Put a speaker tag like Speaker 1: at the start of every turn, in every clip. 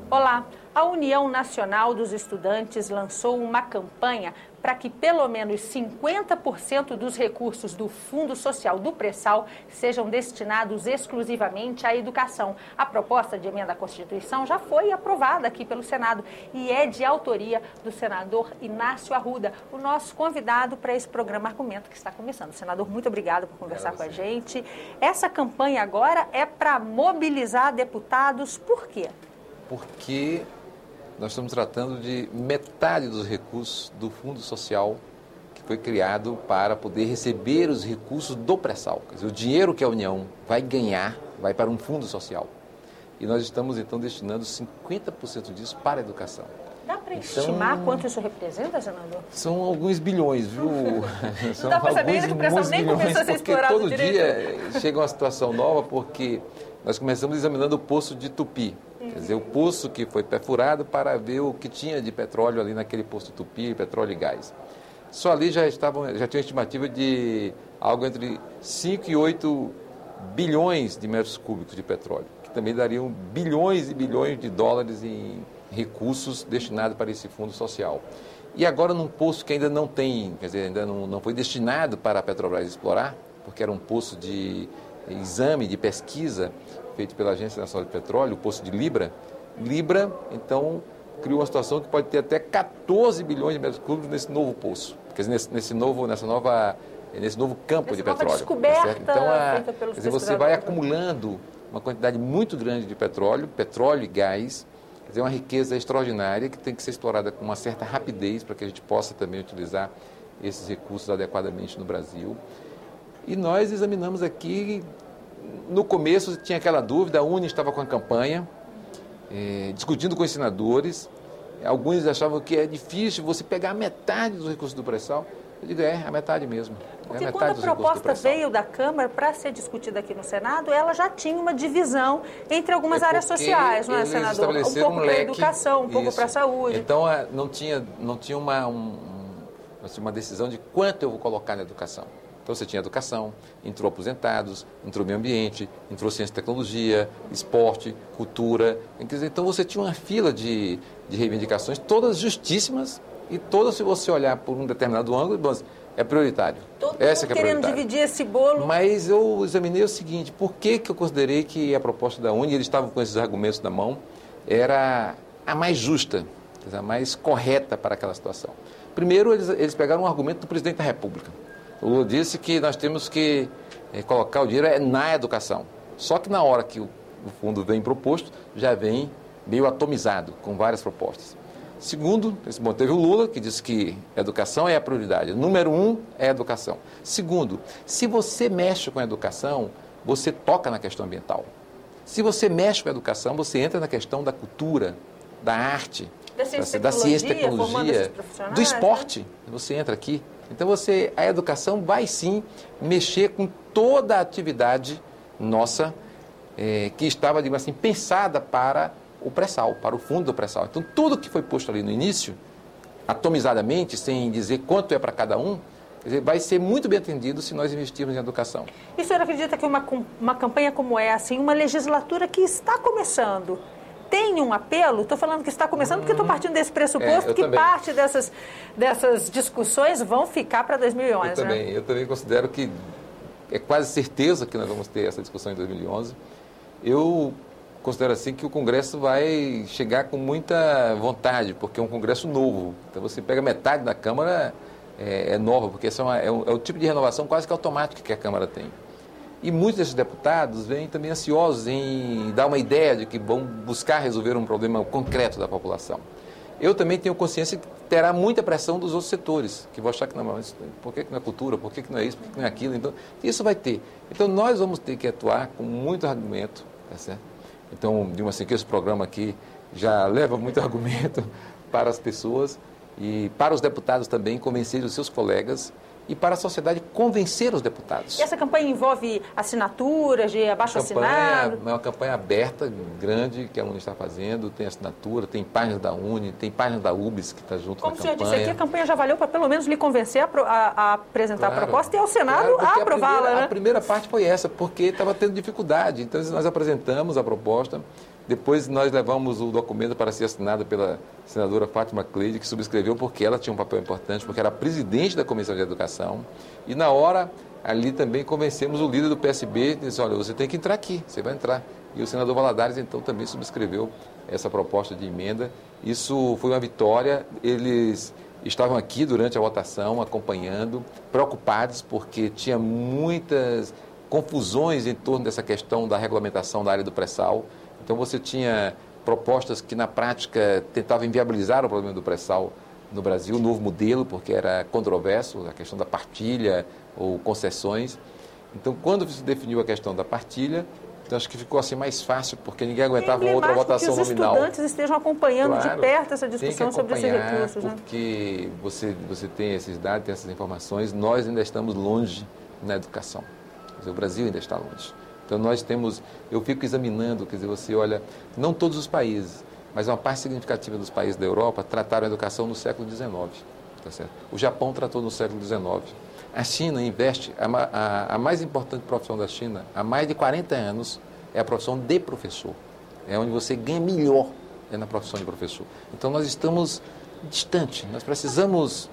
Speaker 1: Olá, a União Nacional dos Estudantes lançou uma campanha para que pelo menos 50% dos recursos do Fundo Social do Pré-Sal sejam destinados exclusivamente à educação. A proposta de emenda à Constituição já foi aprovada aqui pelo Senado e é de autoria do senador Inácio Arruda, o nosso convidado para esse programa Argumento que está começando. Senador, muito obrigado por conversar com a gente. Essa campanha agora é para mobilizar deputados, por quê?
Speaker 2: Porque nós estamos tratando de metade dos recursos do Fundo Social que foi criado para poder receber os recursos do pré-sal. Quer dizer, o dinheiro que a União vai ganhar vai para um fundo social. E nós estamos, então, destinando 50% disso para a educação.
Speaker 1: Dá para estimar quanto isso representa, senador?
Speaker 2: São alguns bilhões, viu?
Speaker 1: Não dá para saber ainda que o pré-sal nem começou a ser explorado
Speaker 2: todo
Speaker 1: direito.
Speaker 2: dia chega uma situação nova, porque nós começamos examinando o poço de Tupi. Quer dizer, o poço que foi perfurado para ver o que tinha de petróleo ali naquele poço de Tupi, petróleo e gás. Só ali já tinha uma estimativa de algo entre 5 e 8 bilhões de metros cúbicos de petróleo, que também dariam bilhões e bilhões de dólares em recursos destinados para esse fundo social. E agora num poço que ainda não tem, quer dizer, ainda não foi destinado para a Petrobras explorar, porque era um poço de exame, de pesquisa, feito pela Agência Nacional de Petróleo, o poço de Libra. Libra, então, criou uma situação que pode ter até 14 bilhões de metros cúbicos nesse novo poço, quer dizer, nesse novo campo de petróleo.
Speaker 1: Descoberta,
Speaker 2: tá então,
Speaker 1: feita pelos
Speaker 2: quer dizer, você vai acumulando uma quantidade muito grande de petróleo e gás, quer dizer, uma riqueza extraordinária que tem que ser explorada com uma certa rapidez para que a gente possa também utilizar esses recursos adequadamente no Brasil. E nós examinamos aqui. No começo tinha aquela dúvida, a UNE estava com a campanha, discutindo com os senadores, alguns achavam que é difícil você pegar a metade dos recursos do pré-sal. Eu digo, a metade mesmo.
Speaker 1: Porque quando a proposta veio da Câmara para ser discutida aqui no Senado, ela já tinha uma divisão entre algumas áreas sociais, não é, senador? Um pouco para a educação, um pouco para a saúde.
Speaker 2: Então, não tinha uma decisão de quanto eu vou colocar na educação. Então, você tinha educação, entrou aposentados, entrou meio ambiente, entrou ciência e tecnologia, esporte, cultura. Então, você tinha uma fila de reivindicações, todas justíssimas e todas, se você olhar por um determinado ângulo, é prioritário.
Speaker 1: Todo mundo querendo dividir esse bolo.
Speaker 2: Mas eu examinei o seguinte, por que eu considerei que a proposta da UNE, eles estavam com esses argumentos na mão, era a mais justa, a mais correta para aquela situação. Primeiro, eles pegaram um argumento do presidente da República. O Lula disse que nós temos que colocar o dinheiro na educação. Só que na hora que o fundo vem proposto, já vem meio atomizado, com várias propostas. Segundo, teve o Lula, que disse que a educação é a prioridade. Número 1 é a educação. Segundo, se você mexe com a educação, você toca na questão ambiental. Se você mexe com a educação, você entra na questão da cultura, da arte, da ciência e tecnologia, do esporte. Você entra aqui. Então, a educação vai sim mexer com toda a atividade nossa que estava, digamos assim, pensada para o pré-sal, para o fundo do pré-sal. Então, tudo que foi posto ali no início, atomizadamente, sem dizer quanto é para cada um, quer dizer, vai ser muito bem atendido se nós investirmos em educação.
Speaker 1: E o senhor acredita que uma campanha como essa, uma legislatura que está começando, tem um apelo? Estou falando que está começando porque estou partindo desse pressuposto que também. Parte dessas discussões vão ficar para 2011.
Speaker 2: Eu também considero que é quase certeza que nós vamos ter essa discussão em 2011. Eu considero assim que o Congresso vai chegar com muita vontade, porque é um Congresso novo. Então você pega metade da Câmara, é nova, porque é o tipo de renovação quase que automática que a Câmara tem. E muitos desses deputados vêm também ansiosos em dar uma ideia de que vão buscar resolver um problema concreto da população. Eu também tenho consciência que terá muita pressão dos outros setores, que vão achar que não, mas por que não é cultura, por que não é isso, por que não é aquilo? Então, isso vai ter. Então, nós vamos ter que atuar com muito argumento, tá certo? Então, que esse programa aqui já leva muito argumento para as pessoas e para os deputados também convencer os seus colegas e para a sociedade convencer os deputados.
Speaker 1: E essa campanha envolve assinaturas de abaixo-assinado?
Speaker 2: É uma campanha aberta, grande, que a UNE está fazendo, tem assinatura, tem página da UNE, tem página da UBS que está junto com a campanha.
Speaker 1: Como o senhor disse aqui, a campanha já valeu para pelo menos lhe convencer a apresentar a proposta e ao Senado a aprová-la, né?
Speaker 2: A primeira parte foi essa, porque estava tendo dificuldade. Então, nós apresentamos a proposta, Depois nós levamos o documento para ser assinado pela senadora Fátima Cleide, que subscreveu porque ela tinha um papel importante, porque era presidente da Comissão de Educação. E na hora, ali também convencemos o líder do PSB, disse, olha, você tem que entrar aqui, você vai entrar. E o senador Valadares, então, também subscreveu essa proposta de emenda. Isso foi uma vitória. Eles estavam aqui durante a votação, acompanhando, preocupados, porque tinha muitas confusões em torno dessa questão da regulamentação da área do pré-sal. Então, você tinha propostas que, na prática, tentavam inviabilizar o problema do pré-sal no Brasil, um novo modelo, porque era controverso, a questão da partilha ou concessões. Então, quando se definiu a questão da partilha, então, acho que ficou assim mais fácil, porque ninguém aguentava uma outra votação nominal.
Speaker 1: Que os estudantes estejam acompanhando de perto essa discussão sobre esses recursos.
Speaker 2: Porque você tem esses dados, tem essas informações, nós ainda estamos longe na educação. Quer dizer, o Brasil ainda está longe. Então, eu fico examinando, quer dizer, você olha, não todos os países, mas uma parte significativa dos países da Europa trataram a educação no século XIX. Tá certo? O Japão tratou no século XIX. A China investe, a mais importante profissão da China, há mais de 40 anos, é a profissão de professor. É onde você ganha melhor, é na profissão de professor. Então, nós estamos distantes, nós precisamos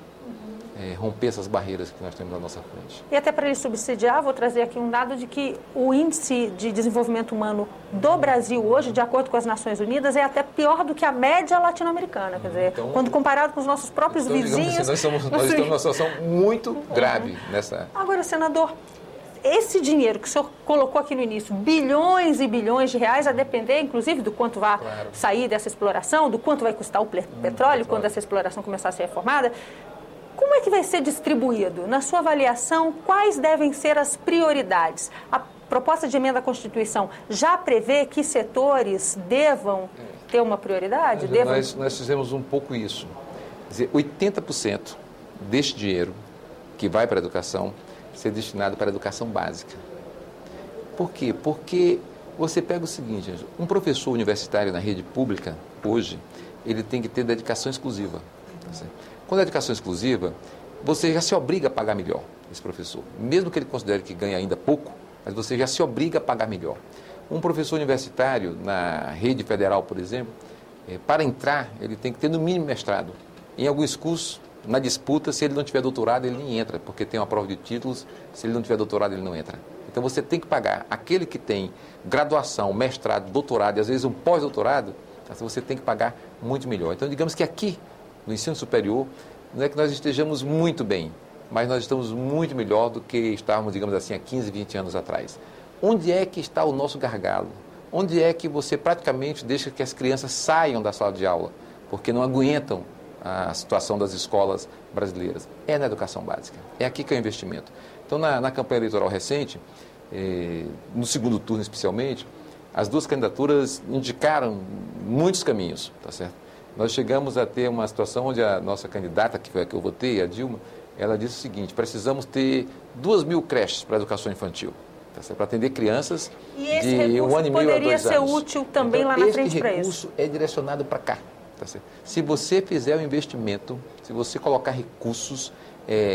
Speaker 2: romper essas barreiras que nós temos na nossa frente.
Speaker 1: E até para ele subsidiar, vou trazer aqui um dado de que o índice de desenvolvimento humano do Brasil hoje, de acordo com as Nações Unidas, é até pior do que a média latino-americana. Quer dizer, então, quando comparado com os nossos próprios vizinhos...
Speaker 2: Assim, nós estamos numa situação muito grave nessa...
Speaker 1: Agora, senador, esse dinheiro que o senhor colocou aqui no início, bilhões e bilhões de reais, a depender, inclusive, do quanto vai sair dessa exploração, do quanto vai custar o petróleo quando essa exploração começar a ser reformada, como é que vai ser distribuído? Na sua avaliação, quais devem ser as prioridades? A proposta de emenda à Constituição já prevê que setores devam ter uma prioridade?
Speaker 2: Nós fizemos um pouco isso. Quer dizer, 80% deste dinheiro que vai para a educação ser destinado para a educação básica. Por quê? Porque você pega o seguinte, um professor universitário na rede pública, hoje, ele tem que ter dedicação exclusiva. Tá certo? Quando é dedicação exclusiva, você já se obriga a pagar melhor esse professor. Mesmo que ele considere que ganha ainda pouco, mas você já se obriga a pagar melhor. Um professor universitário na rede federal, por exemplo, para entrar, ele tem que ter no mínimo mestrado. Em alguns cursos, na disputa, se ele não tiver doutorado, ele nem entra, porque tem uma prova de títulos, se ele não tiver doutorado, ele não entra. Então, você tem que pagar aquele que tem graduação, mestrado, doutorado e às vezes um pós-doutorado, você tem que pagar muito melhor. Então, digamos que aqui, no ensino superior, não é que nós estejamos muito bem, mas nós estamos muito melhor do que estávamos, digamos assim, há 15, 20 anos atrás. Onde é que está o nosso gargalo? Onde é que você praticamente deixa que as crianças saiam da sala de aula, porque não aguentam a situação das escolas brasileiras? É na educação básica. É aqui que é o investimento. Então, na campanha eleitoral recente, no segundo turno especialmente, as duas candidaturas indicaram muitos caminhos, tá certo? Nós chegamos a ter uma situação onde a nossa candidata, que foi a que eu votei, a Dilma, ela disse o seguinte, precisamos ter 2.000 creches para a educação infantil, tá, para atender crianças de 1 ano e meio a 2 anos.
Speaker 1: Poderia ser útil também então, lá na frente para isso.
Speaker 2: Esse recurso é direcionado para cá. Tá certo? Se você fizer o investimento, se você colocar recursos,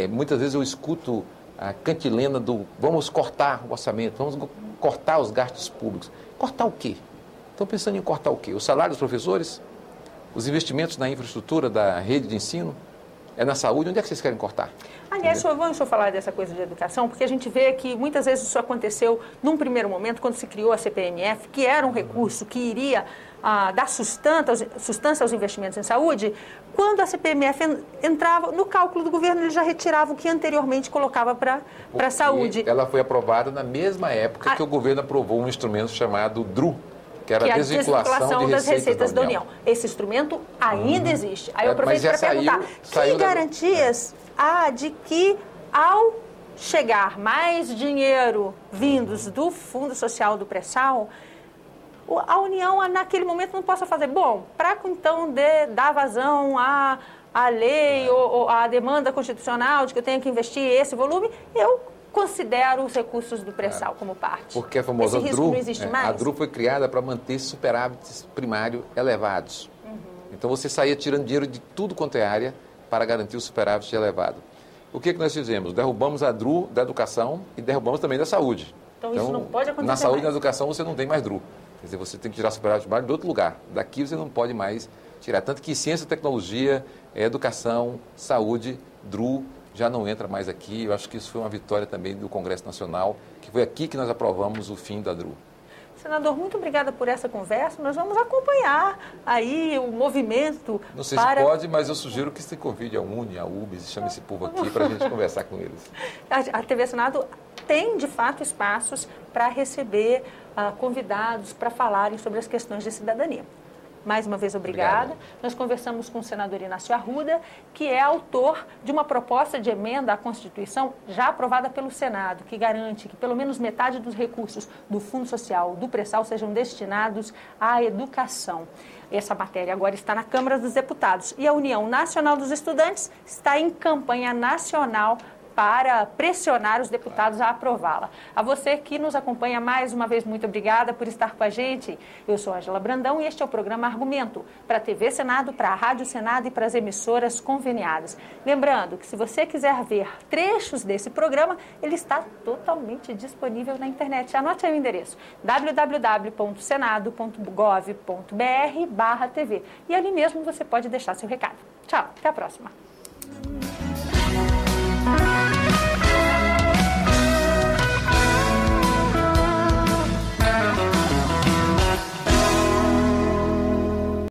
Speaker 2: muitas vezes eu escuto a cantilena do vamos cortar o orçamento, vamos cortar os gastos públicos. Cortar o quê? Estão pensando em cortar o quê? O salário dos professores? Os investimentos na infraestrutura da rede de ensino? É na saúde? Onde é que vocês querem cortar?
Speaker 1: Aliás, vamos falar dessa coisa de educação, porque a gente vê que muitas vezes isso aconteceu num primeiro momento, quando se criou a CPMF, que era um recurso que iria dar sustância aos investimentos em saúde. Quando a CPMF entrava no cálculo do governo, ele já retirava o que anteriormente colocava para a saúde.
Speaker 2: Ela foi aprovada na mesma época que o governo aprovou um instrumento chamado DRU, que era a desvinculação das receitas da União.
Speaker 1: Esse instrumento ainda existe. Aí eu aproveito para perguntar, que garantias há de que ao chegar mais dinheiro vindos do Fundo Social do Pré-Sal, a União naquele momento não possa fazer, bom, para então dar vazão à lei ou à demanda constitucional de que eu tenho que investir esse volume, eu considero os recursos do pré-sal como parte.
Speaker 2: Porque a famosa DRU,
Speaker 1: não existe mais?
Speaker 2: A DRU foi criada para manter superávites primários elevados. Então você saía tirando dinheiro de tudo quanto é área para garantir o superávit elevado. O que nós fizemos? Derrubamos a DRU da educação e derrubamos também da saúde.
Speaker 1: Então isso não pode acontecer
Speaker 2: na saúde e
Speaker 1: mais.
Speaker 2: na educação você não tem mais DRU. Quer dizer, você tem que tirar superávit primário de outro lugar. Daqui você não pode mais tirar. Tanto que ciência, tecnologia, educação, saúde, DRU, já não entra mais aqui. Eu acho que isso foi uma vitória também do Congresso Nacional, que foi aqui que nós aprovamos o fim da DRU.
Speaker 1: Senador, muito obrigada por essa conversa. Nós vamos acompanhar aí o movimento.
Speaker 2: Não sei se pode, mas eu sugiro que se convide a UNE, a UBS, chame esse povo aqui para a gente conversar com eles.
Speaker 1: A TV Senado tem, de fato, espaços para receber convidados para falarem sobre as questões de cidadania. Mais uma vez, obrigada. Nós conversamos com o senador Inácio Arruda, que é autor de uma proposta de emenda à Constituição já aprovada pelo Senado, que garante que pelo menos metade dos recursos do Fundo Social, do pré-sal, sejam destinados à educação. Essa matéria agora está na Câmara dos Deputados. E a União Nacional dos Estudantes está em campanha nacional para pressionar os deputados a aprová-la. A você que nos acompanha mais uma vez, muito obrigada por estar com a gente. Eu sou Ângela Brandão e este é o programa Argumento, para a TV Senado, para a Rádio Senado e para as emissoras conveniadas. Lembrando que se você quiser ver trechos desse programa, ele está totalmente disponível na internet. Anote aí o endereço, www.senado.gov.br/TV. E ali mesmo você pode deixar seu recado. Tchau, até a próxima.